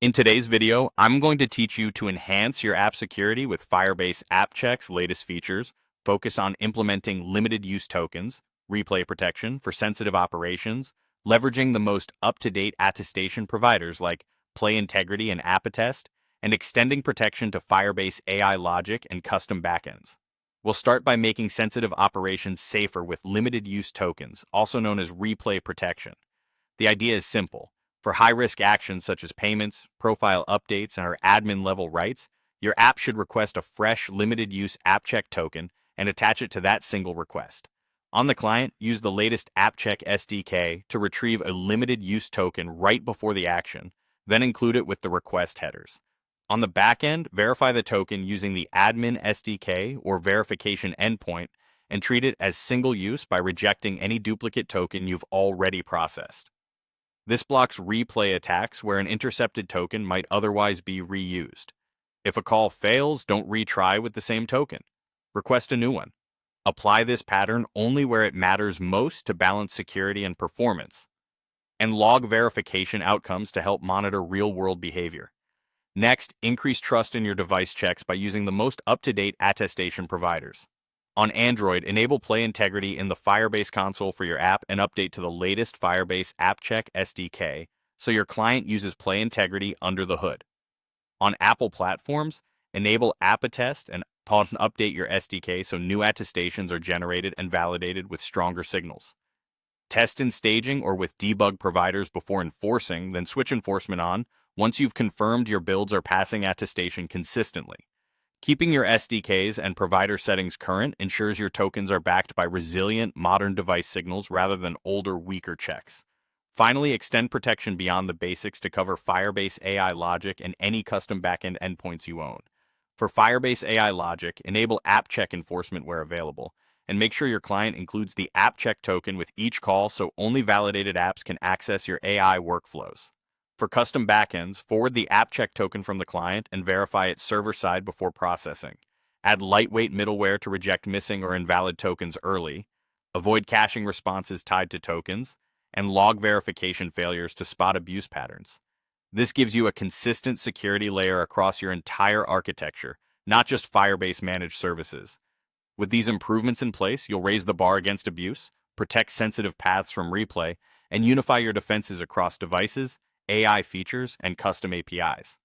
In today's video, I'm going to teach you to enhance your app security with Firebase App Check's latest features, focus on implementing limited use tokens, replay protection for sensitive operations, leveraging the most up-to-date attestation providers like Play Integrity and Appatest, and extending protection to Firebase AI logic and custom backends. We'll start by making sensitive operations safer with limited use tokens, also known as replay protection. The idea is simple. For high-risk actions such as payments, profile updates, or admin-level rights, your app should request a fresh, limited-use AppCheck token and attach it to that single request. On the client, use the latest AppCheck SDK to retrieve a limited-use token right before the action, then include it with the request headers. On the back end, verify the token using the admin SDK or verification endpoint and treat it as single use by rejecting any duplicate token you've already processed. This blocks replay attacks where an intercepted token might otherwise be reused. If a call fails, don't retry with the same token. Request a new one. Apply this pattern only where it matters most to balance security and performance. And log verification outcomes to help monitor real-world behavior. Next, increase trust in your device checks by using the most up-to-date attestation providers. On Android, enable Play Integrity in the Firebase console for your app and update to the latest Firebase AppCheck SDK so your client uses Play Integrity under the hood. On Apple platforms, enable Appatest and update your SDK so new attestations are generated and validated with stronger signals. Test in staging or with debug providers before enforcing, then switch enforcement on once you've confirmed your builds are passing attestation consistently. Keeping your SDKs and provider settings current ensures your tokens are backed by resilient, modern device signals rather than older, weaker checks. Finally, extend protection beyond the basics to cover Firebase AI logic and any custom backend endpoints you own. For Firebase AI logic, enable AppCheck enforcement where available, and make sure your client includes the AppCheck token with each call so only validated apps can access your AI workflows. For custom backends, forward the AppCheck token from the client and verify it server-side before processing. Add lightweight middleware to reject missing or invalid tokens early. Avoid caching responses tied to tokens. And log verification failures to spot abuse patterns. This gives you a consistent security layer across your entire architecture, not just Firebase managed services. With these improvements in place, you'll raise the bar against abuse, protect sensitive paths from replay, and unify your defenses across devices, AI features, and custom APIs.